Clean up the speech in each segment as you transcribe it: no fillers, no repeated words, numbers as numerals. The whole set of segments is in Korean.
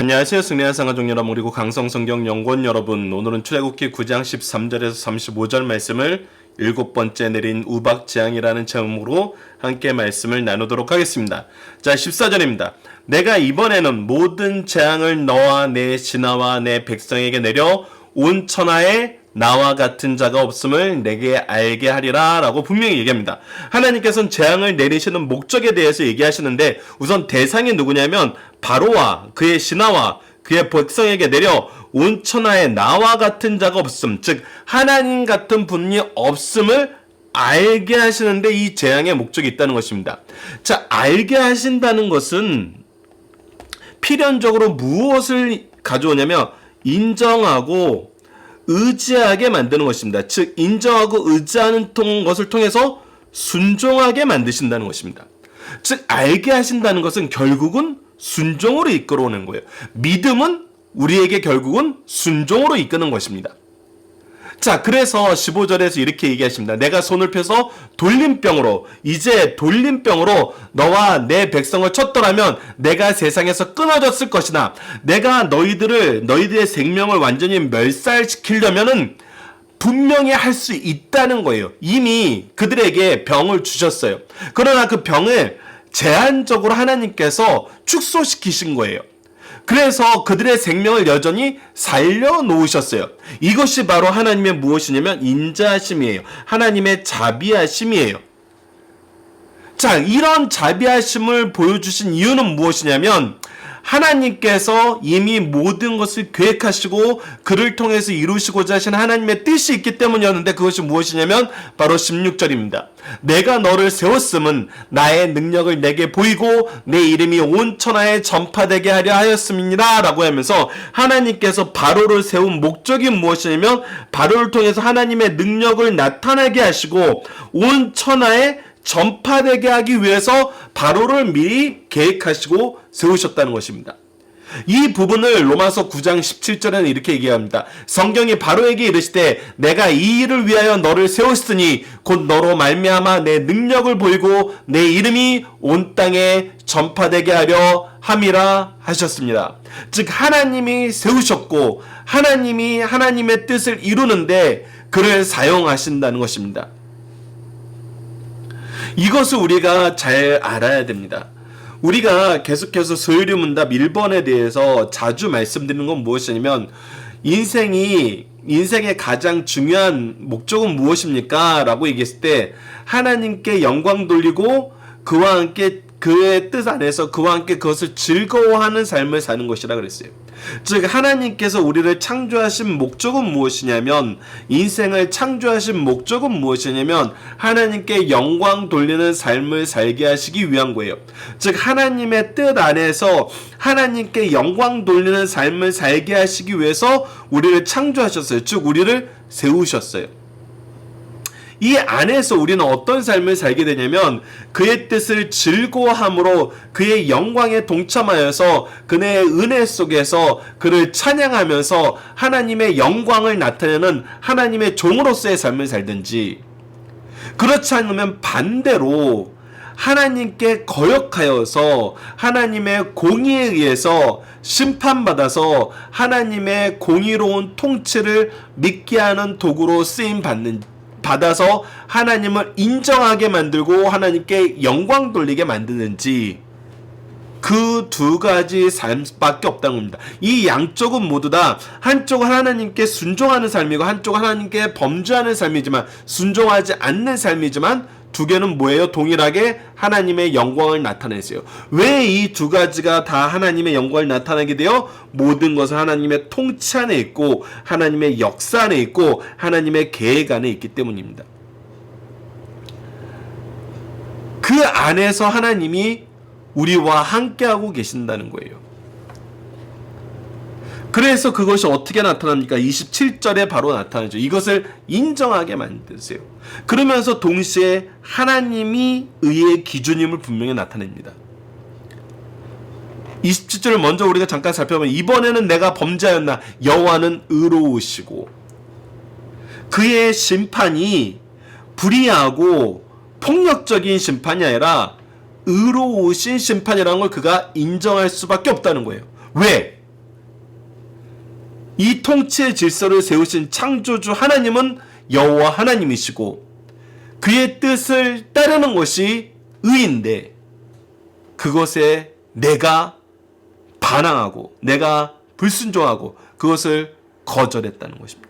안녕하세요. 승리한 상가족 여러분 그리고 강성성경 연구원 여러분, 오늘은 출애굽기 9장 13절에서 35절 말씀을 7번째 내린 우박재앙이라는 제목으로 함께 말씀을 나누도록 하겠습니다. 자, 14절입니다. 내가 이번에는 모든 재앙을 너와 내 신하와 내 백성에게 내려 온 천하에 나와 같은 자가 없음을 내게 알게 하리라 라고 분명히 얘기합니다. 하나님께서는 재앙을 내리시는 목적에 대해서 얘기하시는데, 우선 대상이 누구냐면 바로와 그의 신하와 그의 백성에게 내려 온 천하에 나와 같은 자가 없음, 즉 하나님 같은 분이 없음을 알게 하시는데 이 재앙의 목적이 있다는 것입니다. 자, 알게 하신다는 것은 필연적으로 무엇을 가져오냐면 인정하고 의지하게 만드는 것입니다. 즉 인정하고 의지하는 것을 통해서 순종하게 만드신다는 것입니다. 즉 알게 하신다는 것은 결국은 순종으로 이끌어오는 거예요. 믿음은 우리에게 결국은 순종으로 이끄는 것입니다. 자, 그래서 15절에서 이렇게 얘기하십니다. 내가 손을 펴서 돌림병으로, 이제 돌림병으로 너와 내 백성을 쳤더라면 내가 세상에서 끊어졌을 것이나, 내가 너희들의 생명을 완전히 멸살시키려면은 분명히 할 수 있다는 거예요. 이미 그들에게 병을 주셨어요. 그러나 그 병을 제한적으로 하나님께서 축소시키신 거예요. 그래서 그들의 생명을 여전히 살려놓으셨어요. 이것이 바로 하나님의 무엇이냐면 인자하심이에요. 하나님의 자비하심이에요. 자, 이런 자비하심을 보여주신 이유는 무엇이냐면 하나님께서 이미 모든 것을 계획하시고 그를 통해서 이루시고자 하신 하나님의 뜻이 있기 때문이었는데, 그것이 무엇이냐면 바로 16절입니다. 내가 너를 세웠음은 나의 능력을 내게 보이고 내 이름이 온 천하에 전파되게 하려 하였음이니라 라고 하면서, 하나님께서 바로를 세운 목적이 무엇이냐면 바로를 통해서 하나님의 능력을 나타나게 하시고 온 천하에 전파되게 하기 위해서 바로를 미리 계획하시고 세우셨다는 것입니다. 이 부분을 로마서 9장 17절에는 이렇게 얘기합니다. 성경이 바로에게 이르시되 내가 이 일을 위하여 너를 세웠으니 곧 너로 말미암아 내 능력을 보이고 내 이름이 온 땅에 전파되게 하려 함이라 하셨습니다. 즉 하나님이 세우셨고 하나님이 하나님의 뜻을 이루는데 그를 사용하신다는 것입니다. 이것을 우리가 잘 알아야 됩니다. 우리가 계속해서 소유리문답 1번에 대해서 자주 말씀드리는 건 무엇이냐면, 인생의 가장 중요한 목적은 무엇입니까? 라고 얘기했을 때 하나님께 영광 돌리고 그와 함께 그의 뜻 안에서 그와 함께 그것을 즐거워하는 삶을 사는 것이라 그랬어요. 즉 하나님께서 우리를 창조하신 목적은 무엇이냐면, 인생을 창조하신 목적은 무엇이냐면 하나님께 영광 돌리는 삶을 살게 하시기 위한 거예요. 즉 하나님의 뜻 안에서 하나님께 영광 돌리는 삶을 살게 하시기 위해서 우리를 창조하셨어요. 즉 우리를 세우셨어요. 이 안에서 우리는 어떤 삶을 살게 되냐면 그의 뜻을 즐거워함으로 그의 영광에 동참하여서 그의 은혜 속에서 그를 찬양하면서 하나님의 영광을 나타내는 하나님의 종으로서의 삶을 살든지, 그렇지 않으면 반대로 하나님께 거역하여서 하나님의 공의에 의해서 심판받아서 하나님의 공의로운 통치를 믿게 하는 도구로 받아서 하나님을 인정하게 만들고 하나님께 영광 돌리게 만드는지, 그 두 가지 삶밖에 없다는 겁니다. 이 양쪽은 모두 다, 한쪽은 하나님께 순종하는 삶이고 한쪽은 하나님께 범죄하는 삶이지만, 순종하지 않는 삶이지만, 두 개는 뭐예요? 동일하게 하나님의 영광을 나타내세요. 왜 이 두 가지가 다 하나님의 영광을 나타내게 되어? 모든 것은 하나님의 통치 안에 있고 하나님의 역사 안에 있고 하나님의 계획 안에 있기 때문입니다. 그 안에서 하나님이 우리와 함께하고 계신다는 거예요. 그래서 그것이 어떻게 나타납니까? 27절에 바로 나타나죠. 이것을 인정하게 만드세요. 그러면서 동시에 하나님이 의의 기준임을 분명히 나타냅니다. 27절을 먼저 우리가 잠깐 살펴보면, 이번에는 내가 범죄하였나 여호와는 의로우시고 그의 심판이 불의하고 폭력적인 심판이 아니라 의로우신 심판이라는 걸 그가 인정할 수밖에 없다는 거예요. 왜? 이 통치의 질서를 세우신 창조주 하나님은 여호와 하나님이시고 그의 뜻을 따르는 것이 의인데 그것에 내가 반항하고 내가 불순종하고 그것을 거절했다는 것입니다.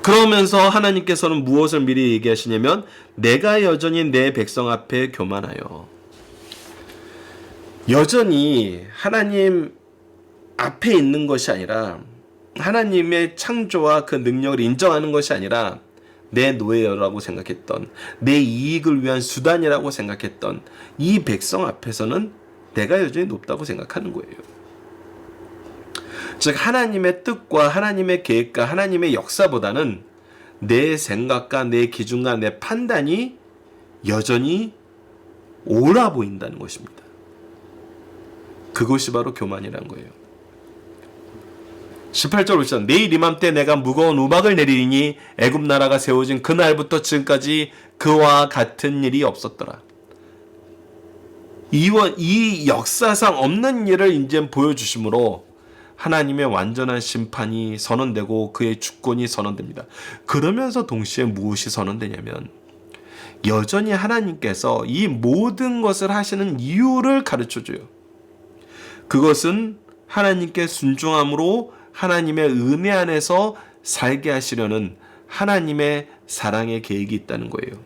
그러면서 하나님께서는 무엇을 미리 얘기하시냐면 내가 여전히 내 백성 앞에 교만하여 여전히 하나님 앞에 있는 것이 아니라 하나님의 창조와 그 능력을 인정하는 것이 아니라 내 노예라고 생각했던 내 이익을 위한 수단이라고 생각했던 이 백성 앞에서는 내가 여전히 높다고 생각하는 거예요. 즉 하나님의 뜻과 하나님의 계획과 하나님의 역사보다는 내 생각과 내 기준과 내 판단이 여전히 옳아 보인다는 것입니다. 그것이 바로 교만이란 거예요. 18절 보시죠. 내일 이맘때 내가 무거운 우박을 내리니 애굽 나라가 세워진 그날부터 지금까지 그와 같은 일이 없었더라. 이 역사상 없는 일을 이제 보여주심으로 하나님의 완전한 심판이 선언되고 그의 주권이 선언됩니다. 그러면서 동시에 무엇이 선언되냐면 여전히 하나님께서 이 모든 것을 하시는 이유를 가르쳐줘요. 그것은 하나님께 순종함으로 하나님의 은혜 안에서 살게 하시려는 하나님의 사랑의 계획이 있다는 거예요.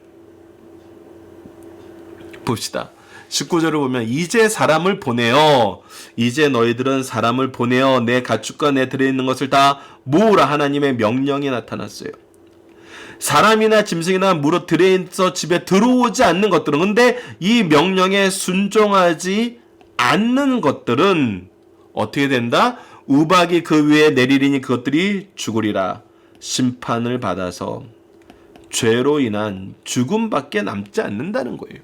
봅시다. 19절을 보면 이제 사람을 보내어 이제 너희들은 사람을 보내어 내 가축과 내 들에 있는 것을 다 모으라 하나님의 명령이 나타났어요. 사람이나 짐승이나 무릇 들에 있어 집에 들어오지 않는 것들은 근데 이 명령에 순종하지 않는 것들은 어떻게 된다? 우박이 그 위에 내리리니 그것들이 죽으리라. 심판을 받아서 죄로 인한 죽음밖에 남지 않는다는 거예요.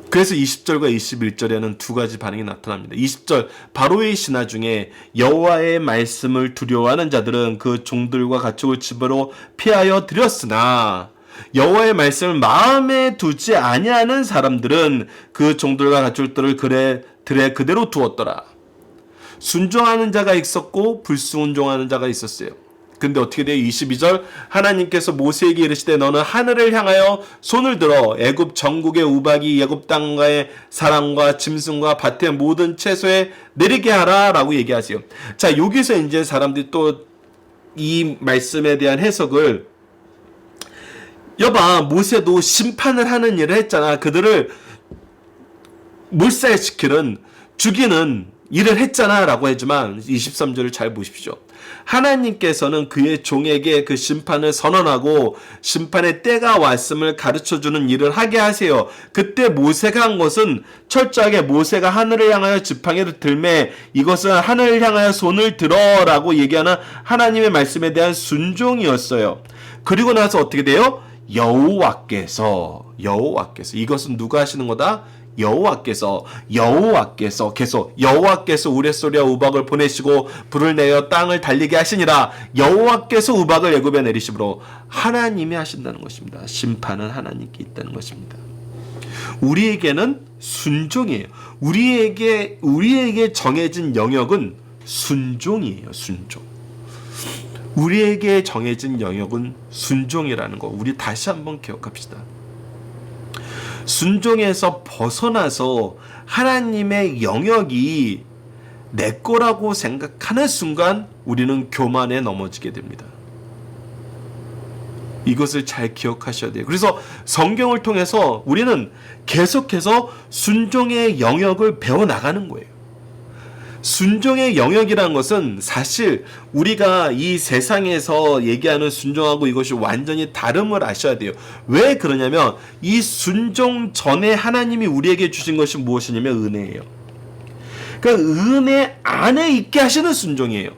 그래서 20절과 21절에는 두 가지 반응이 나타납니다. 20절 바로의 신하 중에 여호와의 말씀을 두려워하는 자들은 그 종들과 가축을 집으로 피하여 들였으나 여호와의 말씀을 마음에 두지 아니하는 사람들은 그 종들과 가축들을 들에 그대로 두었더라. 순종하는 자가 있었고 불순종하는 자가 있었어요. 근데 어떻게 돼요? 22절 하나님께서 모세에게 이르시되 너는 하늘을 향하여 손을 들어 애굽 전국의 우박이 애굽 땅과의 사람과 짐승과 밭의 모든 채소에 내리게 하라 라고 얘기하세요. 자, 여기서 이제 사람들이 또 이 말씀에 대한 해석을 여봐 모세도 심판을 하는 일을 했잖아. 그들을 몰살시키는 죽이는 일을 했잖아 라고 하지만 23절을 잘 보십시오. 하나님께서는 그의 종에게 그 심판을 선언하고 심판의 때가 왔음을 가르쳐주는 일을 하게 하세요. 그때 모세가 한 것은 철저하게 모세가 하늘을 향하여 지팡이를 들매 이것은 하늘을 향하여 손을 들어 라고 얘기하는 하나님의 말씀에 대한 순종이었어요. 그리고 나서 어떻게 돼요? 여호와께서 이것은 누가 하시는 거다? 여호와께서 계속 여호와께서 우레소리와 우박을 보내시고 불을 내어 땅을 달리게 하시니라. 여호와께서 우박을 애굽에 내리심으로 하나님이 하신다는 것입니다. 심판은 하나님께 있다는 것입니다. 우리에게는 순종이에요. 우리에게 정해진 영역은 순종이에요. 순종. 우리에게 정해진 영역은 순종이라는 거 우리 다시 한번 기억합시다. 순종에서 벗어나서 하나님의 영역이 내 거라고 생각하는 순간 우리는 교만에 넘어지게 됩니다. 이것을 잘 기억하셔야 돼요. 그래서 성경을 통해서 우리는 계속해서 순종의 영역을 배워나가는 거예요. 순종의 영역이라는 것은 사실 우리가 이 세상에서 얘기하는 순종하고 이것이 완전히 다름을 아셔야 돼요. 왜 그러냐면 이 순종 전에 하나님이 우리에게 주신 것이 무엇이냐면 은혜예요. 그러니까 은혜 안에 있게 하시는 순종이에요.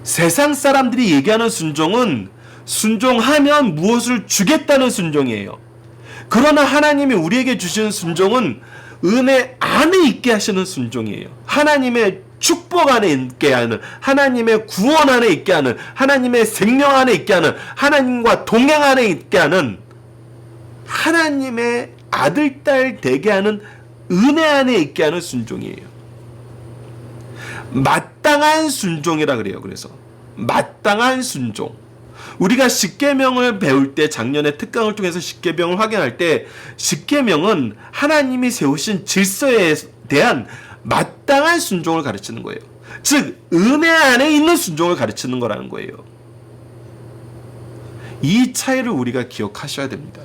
세상 사람들이 얘기하는 순종은 순종하면 무엇을 주겠다는 순종이에요. 그러나 하나님이 우리에게 주시는 순종은 은혜 안에 있게 하시는 순종이에요. 하나님의 축복 안에 있게 하는, 하나님의 구원 안에 있게 하는, 하나님의 생명 안에 있게 하는, 하나님과 동행 안에 있게 하는, 하나님의 아들, 딸 되게 하는 은혜 안에 있게 하는 순종이에요. 마땅한 순종이라 그래요. 그래서 마땅한 순종. 우리가 십계명을 배울 때, 작년에 특강을 통해서 십계명을 확인할 때, 십계명은 하나님이 세우신 질서에 대한 마땅한 순종을 가르치는 거예요. 즉 은혜 안에 있는 순종을 가르치는 거라는 거예요. 이 차이를 우리가 기억하셔야 됩니다.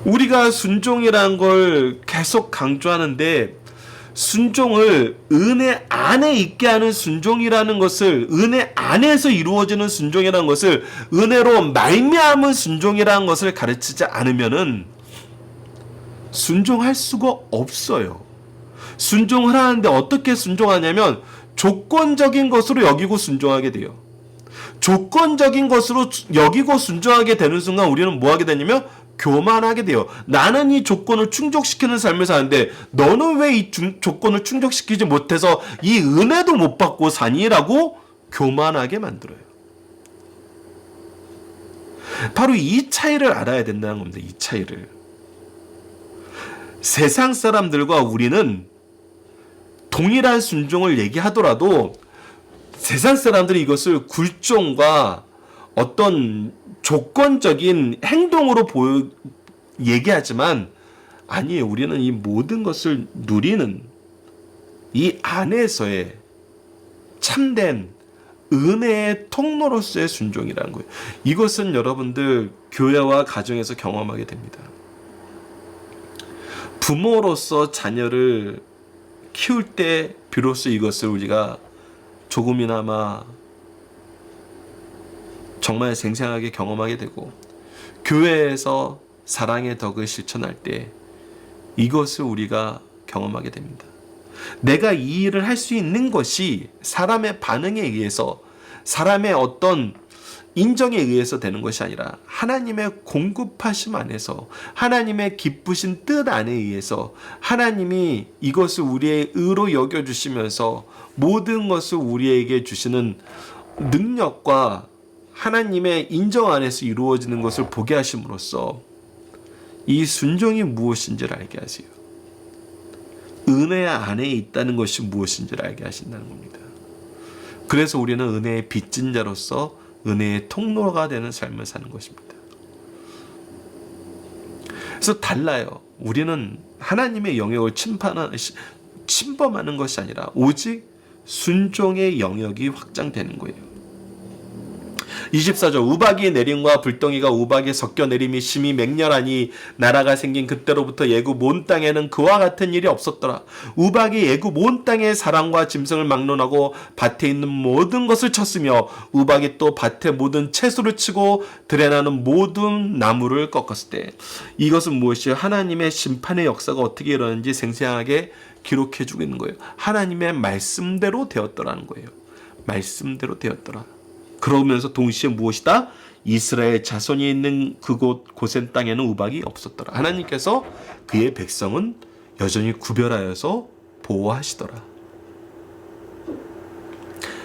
우리가 순종이라는 걸 계속 강조하는데, 순종을 은혜 안에 있게 하는 순종이라는 것을, 은혜 안에서 이루어지는 순종이라는 것을, 은혜로 말미암은 순종이라는 것을 가르치지 않으면은 순종할 수가 없어요. 순종을 하는데 어떻게 순종하냐면 조건적인 것으로 여기고 순종하게 돼요. 조건적인 것으로 여기고 순종하게 되는 순간 우리는 뭐 하게 되냐면 교만하게 돼요. 나는 이 조건을 충족시키는 삶을 사는데 너는 왜 이 조건을 충족시키지 못해서 이 은혜도 못 받고 사니라고 교만하게 만들어요. 바로 이 차이를 알아야 된다는 겁니다. 이 차이를. 세상 사람들과 우리는 동일한 순종을 얘기하더라도 세상 사람들이 이것을 굴종과 어떤 조건적인 행동으로 얘기하지만 아니에요. 우리는 이 모든 것을 누리는 이 안에서의 참된 은혜의 통로로서의 순종이라는 거예요. 이것은 여러분들 교회와 가정에서 경험하게 됩니다. 부모로서 자녀를 키울 때 비로소 이것을 우리가 조금이나마 정말 생생하게 경험하게 되고, 교회에서 사랑의 덕을 실천할 때 이것을 우리가 경험하게 됩니다. 내가 이 일을 할 수 있는 것이 사람의 반응에 의해서, 사람의 어떤 인정에 의해서 되는 것이 아니라 하나님의 공급하심 안에서, 하나님의 기쁘신 뜻 안에 의해서 하나님이 이것을 우리의 의로 여겨주시면서 모든 것을 우리에게 주시는 능력과 하나님의 인정 안에서 이루어지는 것을 보게 하심으로써 이 순종이 무엇인지를 알게 하세요. 은혜 안에 있다는 것이 무엇인지를 알게 하신다는 겁니다. 그래서 우리는 은혜의 빚진 자로서 은혜의 통로가 되는 삶을 사는 것입니다. 그래서 달라요. 우리는 하나님의 영역을 침범하는 것이 아니라 오직 순종의 영역이 확장되는 거예요. 24절 우박이 내림과 불덩이가 우박에 섞여 내림이 심히 맹렬하니 나라가 생긴 그때로부터 예굽 온 땅에는 그와 같은 일이 없었더라. 우박이 예굽 온 땅의 사람과 짐승을 막론하고 밭에 있는 모든 것을 쳤으며 우박이 또 밭의 모든 채소를 치고 들에 나는 모든 나무를 꺾었을 때, 이것은 무엇이요? 하나님의 심판의 역사가 어떻게 일어나는지 생생하게 기록해 주고 있는 거예요. 하나님의 말씀대로 되었더라는 거예요. 말씀대로 되었더라. 그러면서 동시에 무엇이다? 이스라엘 자손이 있는 그곳 고센 땅에는 우박이 없었더라. 하나님께서 그의 백성은 여전히 구별하여서 보호하시더라.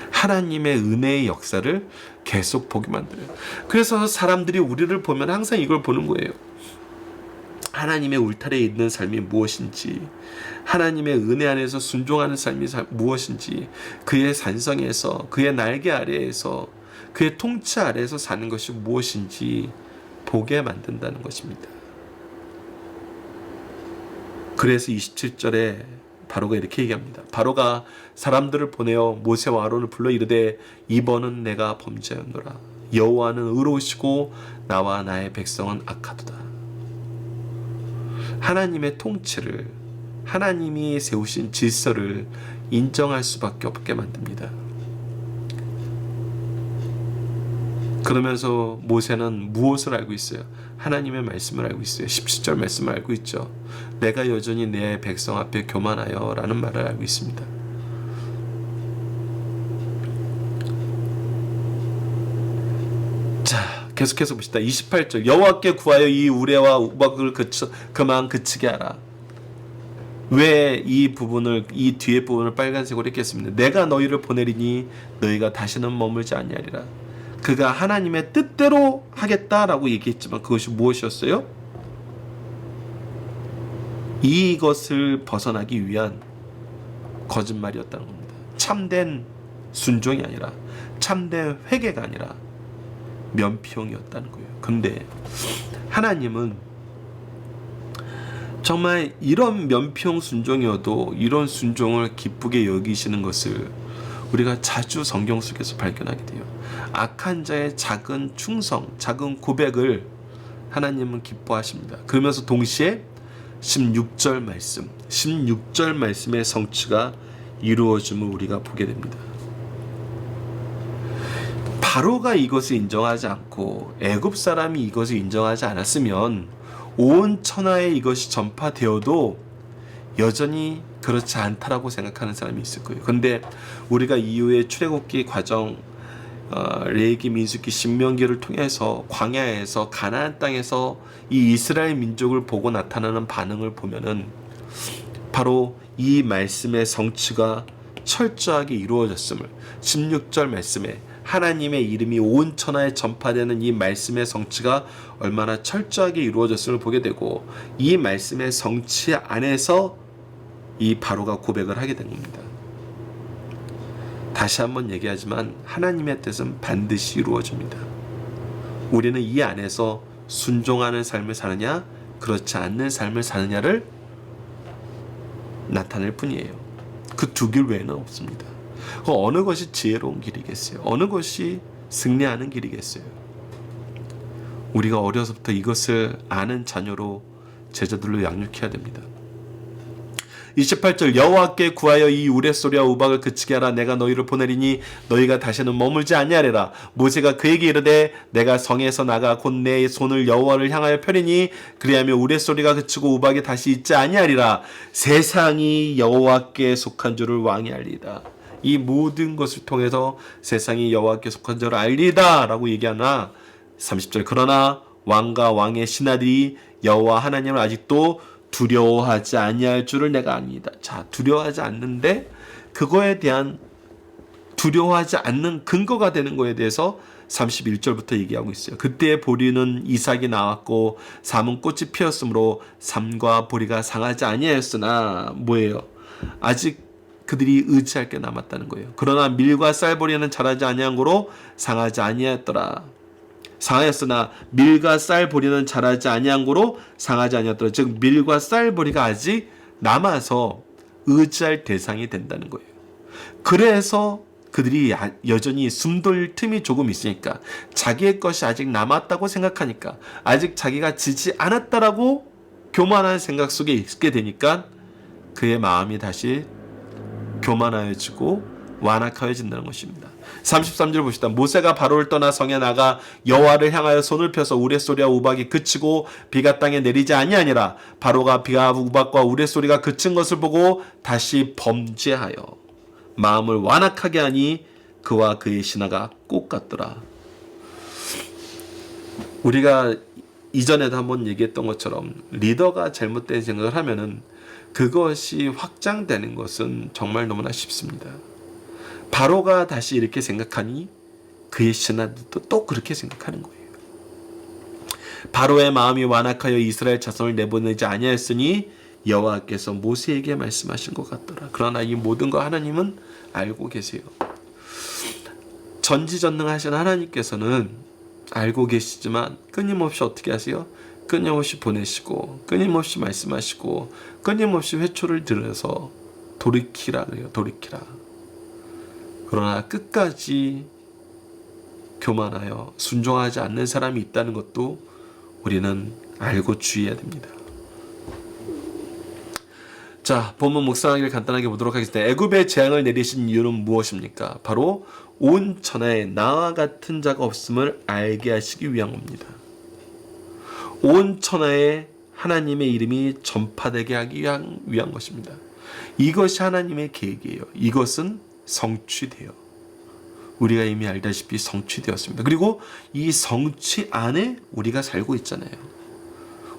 하나님의 은혜의 역사를 계속 보게 만들어요. 그래서 사람들이 우리를 보면 항상 이걸 보는 거예요. 하나님의 울타리에 있는 삶이 무엇인지, 하나님의 은혜 안에서 순종하는 삶이 무엇인지, 그의 산성에서, 그의 날개 아래에서, 그의 통치 아래에서 사는 것이 무엇인지 보게 만든다는 것입니다. 그래서 27절에 바로가 이렇게 얘기합니다. 바로가 사람들을 보내어 모세와 아론을 불러 이르되 이번은 내가 범죄하였노라. 여호와는 의로우시고 나와 나의 백성은 악하도다. 하나님의 통치를, 하나님이 세우신 질서를 인정할 수밖에 없게 만듭니다. 그러면서 모세는 무엇을 알고 있어요? 하나님의 말씀을 알고 있어요. 17절 말씀을 알고 있죠. 내가 여전히 내 백성 앞에 교만하여 라는 말을 알고 있습니다. 자, 계속해서 봅시다. 28절 여호와께 구하여 이 우레와 우박을 그만 그치게 하라. 왜 이 부분을, 이 뒤에 부분을 빨간색으로 했겠습니다. 내가 너희를 보내리니 너희가 다시는 머물지 아니하리라. 그가 하나님의 뜻대로 하겠다라고 얘기했지만 그것이 무엇이었어요? 이것을 벗어나기 위한 거짓말이었다는 겁니다. 참된 순종이 아니라, 참된 회개가 아니라 면피용이었다는 거예요. 근데 하나님은 정말 이런 면피용 순종이어도 이런 순종을 기쁘게 여기시는 것을 우리가 자주 성경 속에서 발견하게 돼요. 악한 자의 작은 충성, 작은 고백을 하나님은 기뻐하십니다. 그러면서 동시에 16절 말씀의 성취가 이루어짐을 우리가 보게 됩니다. 바로가 이것을 인정하지 않고 애굽 사람이 이것을 인정하지 않았으면 온 천하에 이것이 전파되어도 여전히 그렇지 않다라고 생각하는 사람이 있을 거예요. 그런데 우리가 이후에 출애굽기 과정, 레위기, 민수기, 신명기를 통해서 광야에서 가나안 땅에서 이 이스라엘 민족을 보고 나타나는 반응을 보면은 바로 이 말씀의 성취가 철저하게 이루어졌음을, 16절 말씀에 하나님의 이름이 온 천하에 전파되는 이 말씀의 성취가 얼마나 철저하게 이루어졌음을 보게 되고, 이 말씀의 성취 안에서 이 바로가 고백을 하게 된 겁니다. 다시 한번 얘기하지만 하나님의 뜻은 반드시 이루어집니다. 우리는 이 안에서 순종하는 삶을 사느냐, 그렇지 않는 삶을 사느냐를 나타낼 뿐이에요. 그 두 길 외에는 없습니다. 어느 것이 지혜로운 길이겠어요? 어느 것이 승리하는 길이겠어요? 우리가 어려서부터 이것을 아는 자녀로 제자들로 양육해야 됩니다. 28절 여호와께 구하여 이 우레소리와 우박을 그치게 하라. 내가 너희를 보내리니 너희가 다시는 머물지 아니하리라. 모세가 그에게 이르되 내가 성에서 나가 곧 내 손을 여호와를 향하여 펴리니 그리하면 우레소리가 그치고 우박이 다시 있지 아니하리라. 세상이 여호와께 속한 줄을 왕이 알리이다. 이 모든 것을 통해서 세상이 여호와께 속한 줄을 알리이다 라고 얘기하나 30절 그러나 왕과 왕의 신하들이 여호와 하나님을 아직도 두려워하지 아니할 줄을 내가 압니다. 자, 두려워하지 않는데 그거에 대한 두려워하지 않는 근거가 되는 거에 대해서 31절부터 얘기하고 있어요. 그때 보리는 이삭이 나왔고 삼은 꽃이 피었으므로 삼과 보리가 상하지 아니하였으나 뭐예요? 아직 그들이 의지할 게 남았다는 거예요. 그러나 밀과 쌀보리는 자라지 아니한 고로 상하지 아니하였더라. 상하였으나 밀과 쌀 보리는 자라지 아니한 고로 상하지 아니하였더라. 즉 밀과 쌀 보리가 아직 남아서 의지할 대상이 된다는 거예요. 그래서 그들이 여전히 숨돌 틈이 조금 있으니까, 자기의 것이 아직 남았다고 생각하니까, 아직 자기가 지지 않았다라고 교만한 생각 속에 있게 되니까 그의 마음이 다시 교만하여지고 완악하여진다는 것입니다. 33절 봅시다. 모세가 바로를 떠나 성에 나가 여호와를 향하여 손을 펴서 우레소리와 우박이 그치고 비가 땅에 내리지 아니하니라. 바로가 비와 우박과 우레소리가 그친 것을 보고 다시 범죄하여 마음을 완악하게 하니 그와 그의 신하가 꽃 같더라. 우리가 이전에도 한번 얘기했던 것처럼 리더가 잘못된 생각을 하면은 그것이 확장되는 것은 정말 너무나 쉽습니다. 바로가 다시 이렇게 생각하니 그의 신하들도 또 그렇게 생각하는 거예요. 바로의 마음이 완악하여 이스라엘 자손을 내보내지 아니하였으니 여호와께서 모세에게 말씀하신 것 같더라. 그러나 이 모든 거 하나님은 알고 계세요. 전지전능하신 하나님께서는 알고 계시지만 끊임없이 어떻게 하세요? 끊임없이 보내시고 끊임없이 말씀하시고 끊임없이 회초를 들여서 돌이키라 그래요. 돌이키라. 그러나 끝까지 교만하여 순종하지 않는 사람이 있다는 것도 우리는 알고 주의해야 됩니다. 자, 본문 묵상하기를 간단하게 보도록 하겠습니다. 애굽에 재앙을 내리신 이유는 무엇입니까? 바로 온 천하에 나와 같은 자가 없음을 알게 하시기 위한 겁니다. 온 천하에 하나님의 이름이 전파되게 하기 위한 것입니다. 이것이 하나님의 계획이에요. 이것은 성취돼요. 우리가 이미 알다시피 성취되었습니다. 그리고 이 성취 안에 우리가 살고 있잖아요.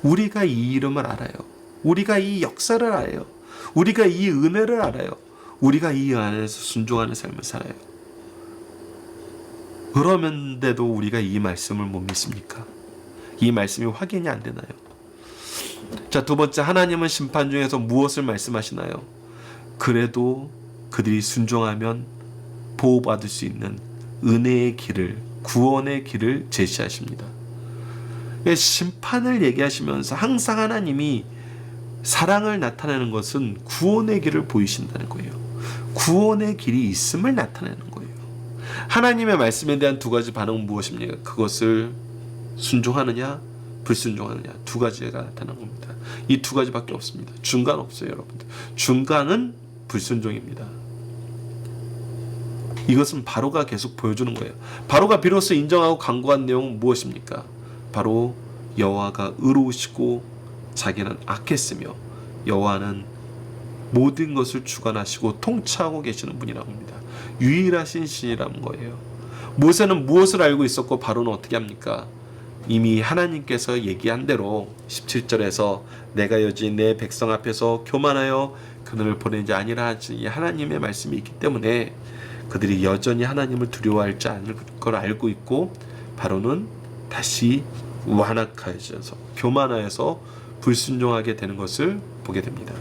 우리가 이 이름을 알아요. 우리가 이 역사를 알아요. 우리가 이 은혜를 알아요. 우리가 이 안에서 순종하는 삶을 살아요. 그러면서도 우리가 이 말씀을 못 믿습니까? 이 말씀이 확인이 안 되나요? 자, 두 번째, 하나님은 심판 중에서 무엇을 말씀하시나요? 그래도 그들이 순종하면 보호받을 수 있는 은혜의 길을, 구원의 길을 제시하십니다. 심판을 얘기하시면서 항상 하나님이 사랑을 나타내는 것은 구원의 길을 보이신다는 거예요. 구원의 길이 있음을 나타내는 거예요. 하나님의 말씀에 대한 두 가지 반응은 무엇입니까? 그것을 순종하느냐 불순종하느냐, 두 가지가 나타나는 겁니다. 이 두 가지밖에 없습니다. 중간 없어요, 여러분들. 중간은 불순종입니다. 이것은 바로가 계속 보여주는 거예요. 바로가 비로소 인정하고 강구한 내용은 무엇입니까? 바로 여호와가 의로우시고 자기는 악했으며 여호와는 모든 것을 주관하시고 통치하고 계시는 분이라고 합니다. 유일하신 신이라는 거예요. 모세는 무엇을 알고 있었고 바로는 어떻게 합니까? 이미 하나님께서 얘기한 대로 17절에서 내가 여지 내 백성 앞에서 교만하여 그들을 보낸 자 아니라 하지 하나님의 말씀이 있기 때문에 그들이 여전히 하나님을 두려워할지 않을 걸 알고 있고 바로는 다시 완악해져서 교만하여서 불순종하게 되는 것을 보게 됩니다.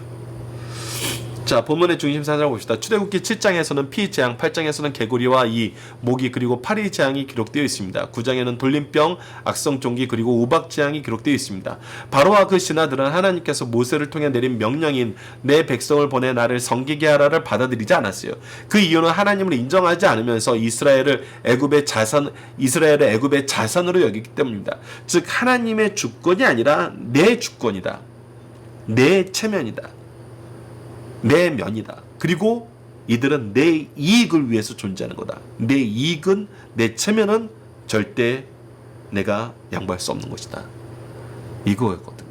자, 본문의 중심사를 봅시다. 출애굽기 7장에서는 피 재앙, 8장에서는 개구리와 이 모기 그리고 파리 재앙이 기록되어 있습니다. 9장에는 돌림병, 악성 종기 그리고 우박 재앙이 기록되어 있습니다. 바로와 그 신하들은 하나님께서 모세를 통해 내린 명령인 내 백성을 보내 나를 섬기게 하라를 받아들이지 않았어요. 그 이유는 하나님을 인정하지 않으면서 이스라엘의 애굽의 자산으로 여기기 때문입니다. 즉 하나님의 주권이 아니라 내 주권이다. 내 체면이다. 내 면이다. 그리고 이들은 내 이익을 위해서 존재하는 거다. 내 이익은, 내 체면은 절대 내가 양보할 수 없는 것이다. 이거였거든요.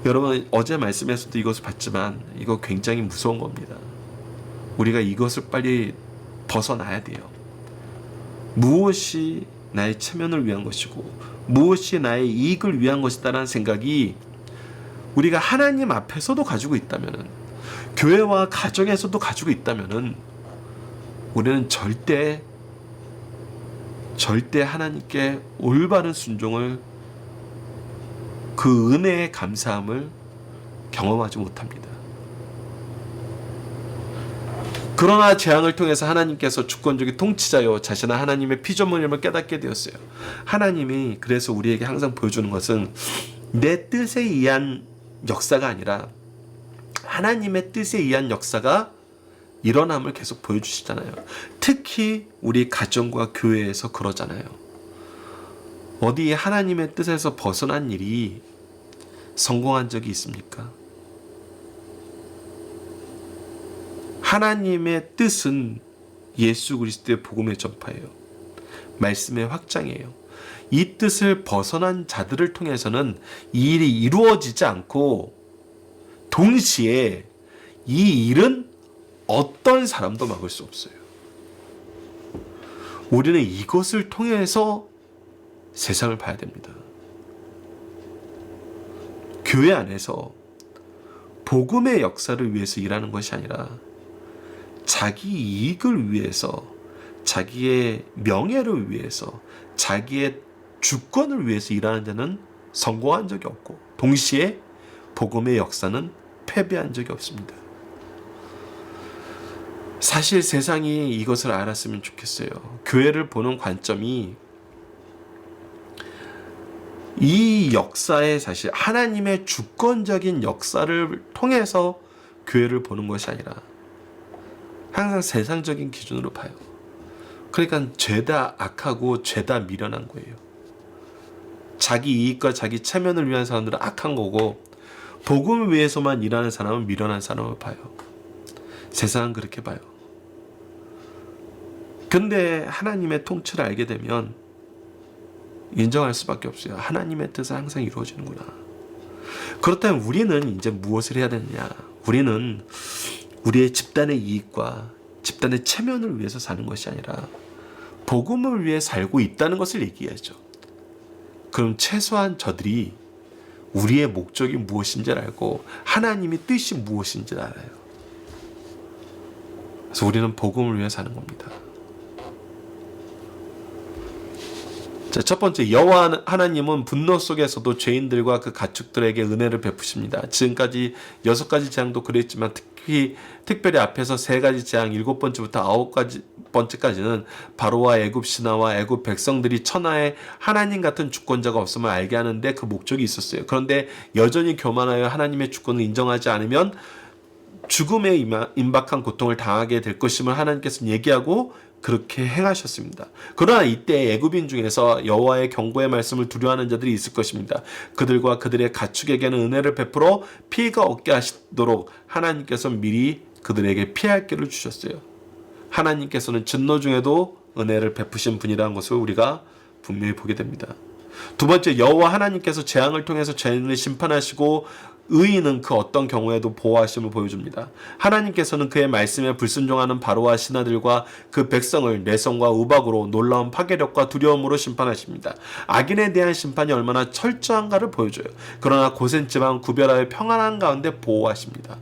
여러분, 어제 말씀에서도 이것을 봤지만 이거 굉장히 무서운 겁니다. 우리가 이것을 빨리 벗어나야 돼요. 무엇이 나의 체면을 위한 것이고 무엇이 나의 이익을 위한 것이다라는 생각이 우리가 하나님 앞에서도 가지고 있다면은, 교회와 가정에서도 가지고 있다면은 우리는 절대 하나님께 올바른 순종을, 그 은혜의 감사함을 경험하지 못합니다. 그러나 재앙을 통해서 하나님께서 주권적인 통치자요 자신은 하나님의 피조물임을 깨닫게 되었어요. 하나님이 그래서 우리에게 항상 보여주는 것은 내 뜻에 의한 역사가 아니라 하나님의 뜻에 의한 역사가 일어남을 계속 보여주시잖아요. 특히 우리 가정과 교회에서 그러잖아요. 어디 하나님의 뜻에서 벗어난 일이 성공한 적이 있습니까? 하나님의 뜻은 예수 그리스도의 복음의 전파예요. 말씀의 확장이에요. 이 뜻을 벗어난 자들을 통해서는 이 일이 이루어지지 않고 동시에 이 일은 어떤 사람도 막을 수 없어요. 우리는 이것을 통해서 세상을 봐야 됩니다. 교회 안에서 복음의 역사를 위해서 일하는 것이 아니라 자기 이익을 위해서, 자기의 명예를 위해서, 자기의 주권을 위해서 일하는 자는 성공한 적이 없고 동시에 복음의 역사는 패배한 적이 없습니다. 사실 세상이 이것을 알았으면 좋겠어요. 교회를 보는 관점이 이 역사에 사실 하나님의 주권적인 역사를 통해서 교회를 보는 것이 아니라 항상 세상적인 기준으로 봐요. 그러니까 죄다 악하고 죄다 미련한 거예요. 자기 이익과 자기 체면을 위한 사람들은 악한 거고 복음을 위해서만 일하는 사람은 미련한 사람을 봐요. 세상은 그렇게 봐요. 근데 하나님의 통치를 알게 되면 인정할 수밖에 없어요. 하나님의 뜻은 항상 이루어지는구나. 그렇다면 우리는 이제 무엇을 해야 되느냐? 우리는 우리의 집단의 이익과 집단의 체면을 위해서 사는 것이 아니라 복음을 위해 살고 있다는 것을 얘기하죠. 그럼 최소한 저들이 우리의 목적이 무엇인지를 알고 하나님의 뜻이 무엇인지를 알아요. 그래서 우리는 복음을 위해 사는 겁니다. 자, 첫 번째, 여호와 하나님은 분노 속에서도 죄인들과 그 가축들에게 은혜를 베푸십니다. 지금까지 6가지 재앙도 그랬지만 특별히 앞에서 3가지 재앙 7번째부터 9번째까지는 바로와 애굽 신하와 애굽 백성들이 천하에 하나님 같은 주권자가 없음을 알게 하는데 그 목적이 있었어요. 그런데 여전히 교만하여 하나님의 주권을 인정하지 않으면 죽음에 임박한 고통을 당하게 될 것임을 하나님께서 얘기하고 그렇게 행하셨습니다. 그러나 이때 애굽인 중에서 여호와의 경고의 말씀을 두려워하는 자들이 있을 것입니다. 그들과 그들의 가축에게는 은혜를 베풀어 피해가 없게 하시도록 하나님께서 미리 그들에게 피할 길을 주셨어요. 하나님께서는 진노 중에도 은혜를 베푸신 분이라는 것을 우리가 분명히 보게 됩니다. 두 번째, 여호와 하나님께서 재앙을 통해서 죄인을 심판하시고 의인은 그 어떤 경우에도 보호하심을 보여줍니다. 하나님께서는 그의 말씀에 불순종하는 바로와 신하들과 그 백성을 내성과 우박으로 놀라운 파괴력과 두려움으로 심판하십니다. 악인에 대한 심판이 얼마나 철저한가를 보여줘요. 그러나 고센지방 구별하여 평안한 가운데 보호하십니다.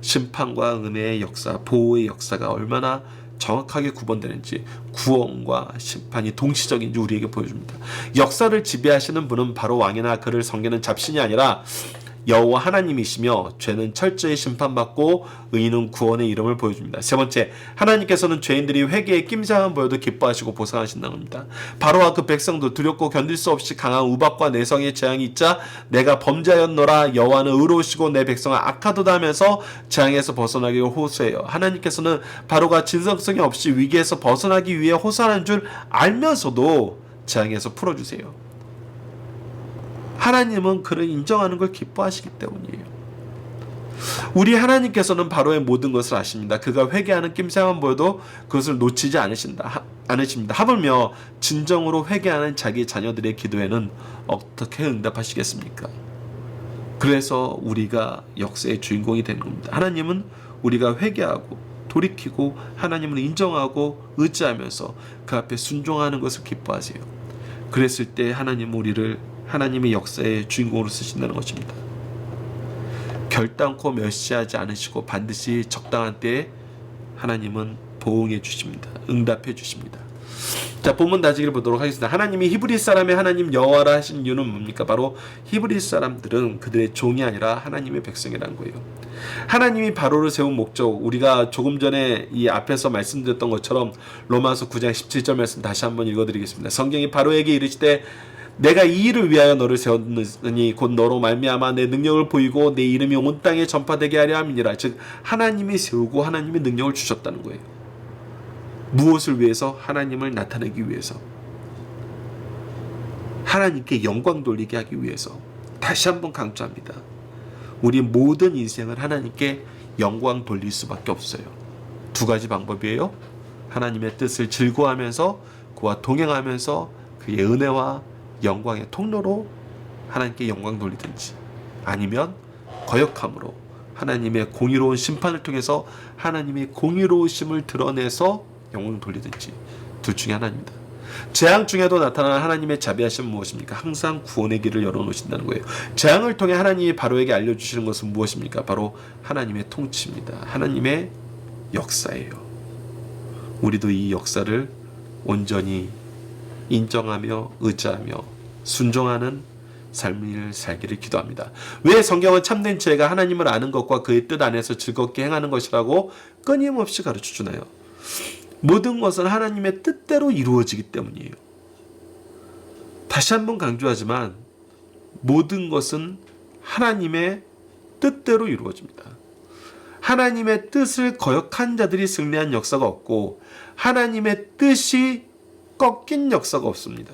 심판과 은혜의 역사, 보호의 역사가 얼마나 정확하게 구분되는지, 구원과 심판이 동시적인지 우리에게 보여줍니다. 역사를 지배하시는 분은 바로 왕이나 그를 섬기는 잡신이 아니라 여호와 하나님이시며 죄는 철저히 심판받고 의인은 구원의 이름을 보여줍니다. 세 번째, 하나님께서는 죄인들이 회개에 낌새만 보여도 기뻐하시고 보상하신다는 겁니다. 바로와 그 백성도 두렵고 견딜 수 없이 강한 우박과 내성의 재앙이 있자 내가 범죄하였노라, 여호와는 의로우시고 내 백성을 악하도다 하면서 재앙에서 벗어나기 호소해요. 하나님께서는 바로가 진정성이 없이 위기에서 벗어나기 위해 호소하는 줄 알면서도 재앙에서 풀어주세요. 하나님은 그를 인정하는 걸 기뻐하시기 때문이에요. 우리 하나님께서는 바로의 모든 것을 아십니다. 그가 회개하는 낌새만 보여도 그것을 놓치지 않으십니다. 하물며 진정으로 회개하는 자기 자녀들의 기도에는 어떻게 응답하시겠습니까? 그래서 우리가 역사의 주인공이 되는 겁니다. 하나님은 우리가 회개하고 돌이키고 하나님을 인정하고 의지하면서 그 앞에 순종하는 것을 기뻐하세요. 그랬을 때 하나님은 우리를 하나님의 역사의 주인공으로 쓰신다는 것입니다. 결단코 멸시하지 않으시고 반드시 적당한 때에 하나님은 보응해 주십니다. 응답해 주십니다. 자, 본문 다지기를 보도록 하겠습니다. 하나님이 히브리 사람의 하나님 여호와라 하신 이유는 뭡니까? 바로 히브리 사람들은 그들의 종이 아니라 하나님의 백성이라는 거예요. 하나님이 바로를 세운 목적, 우리가 조금 전에 이 앞에서 말씀드렸던 것처럼 로마서 9장 17절 말씀 다시 한번 읽어드리겠습니다. 성경이 바로에게 이르시되 내가 이 일을 위하여 너를 세웠으니 곧 너로 말미암아 내 능력을 보이고 내 이름이 온 땅에 전파되게 하려 함이니라. 즉 하나님이 세우고 하나님의 능력을 주셨다는 거예요. 무엇을 위해서? 하나님을 나타내기 위해서, 하나님께 영광 돌리게 하기 위해서. 다시 한번 강조합니다. 우리 모든 인생을 하나님께 영광 돌릴 수밖에 없어요. 2가지 방법이에요. 하나님의 뜻을 즐거워하면서 그와 동행하면서 그의 은혜와 영광의 통로로 하나님께 영광 돌리든지, 아니면 거역함으로 하나님의 공의로운 심판을 통해서 하나님의 공의로우심을 드러내서 영광 돌리든지, 둘 중에 하나입니다. 재앙 중에도 나타나는 하나님의 자비하심은 무엇입니까? 항상 구원의 길을 열어놓으신다는 거예요. 재앙을 통해 하나님이 바로에게 알려주시는 것은 무엇입니까? 바로 하나님의 통치입니다. 하나님의 역사예요. 우리도 이 역사를 온전히 인정하며 의지하며 순종하는 삶을 살기를 기도합니다. 왜 성경은 참된 지혜가 하나님을 아는 것과 그의 뜻 안에서 즐겁게 행하는 것이라고 끊임없이 가르쳐주나요? 모든 것은 하나님의 뜻대로 이루어지기 때문이에요. 다시 한번 강조하지만 모든 것은 하나님의 뜻대로 이루어집니다. 하나님의 뜻을 거역한 자들이 승리한 역사가 없고 하나님의 뜻이 꺾인 역사가 없습니다.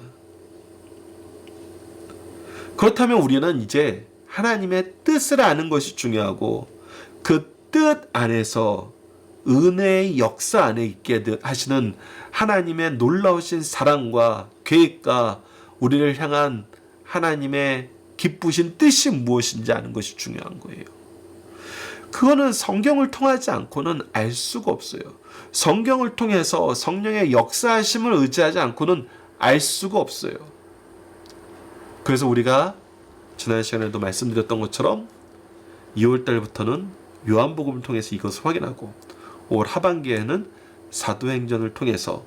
그렇다면 우리는 이제 하나님의 뜻을 아는 것이 중요하고 그 뜻 안에서 은혜의 역사 안에 있게 하시는 하나님의 놀라우신 사랑과 계획과 우리를 향한 하나님의 기쁘신 뜻이 무엇인지 아는 것이 중요한 거예요. 그거는 성경을 통하지 않고는 알 수가 없어요. 성경을 통해서 성령의 역사하심을 의지하지 않고는 알 수가 없어요. 그래서 우리가 지난 시간에도 말씀드렸던 것처럼 2월달부터는 요한복음을 통해서 이것을 확인하고 올 하반기에는 사도행전을 통해서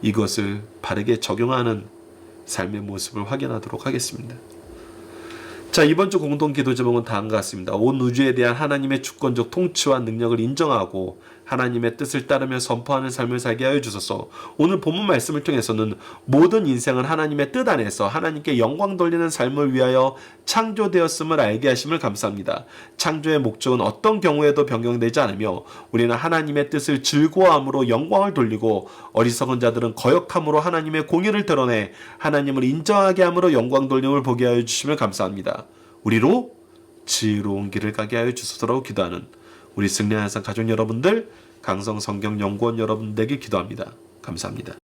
이것을 바르게 적용하는 삶의 모습을 확인하도록 하겠습니다. 자, 이번 주 공동 기도 제목은 다음과 같습니다. 온 우주에 대한 하나님의 주권적 통치와 능력을 인정하고 하나님의 뜻을 따르며 선포하는 삶을 살게 하여 주소서. 오늘 본문 말씀을 통해서는 모든 인생은 하나님의 뜻 안에서 하나님께 영광 돌리는 삶을 위하여 창조되었음을 알게 하심을 감사합니다. 창조의 목적은 어떤 경우에도 변경되지 않으며 우리는 하나님의 뜻을 즐거워함으로 영광을 돌리고 어리석은 자들은 거역함으로 하나님의 공의를 드러내 하나님을 인정하게 함으로 영광 돌림을 보게 하여 주심을 감사합니다. 우리로 지혜로운 길을 가게 하여 주소서라고 기도하는 우리 승리하는 가족 여러분들, 강성성경연구원 여러분들에게 기도합니다. 감사합니다.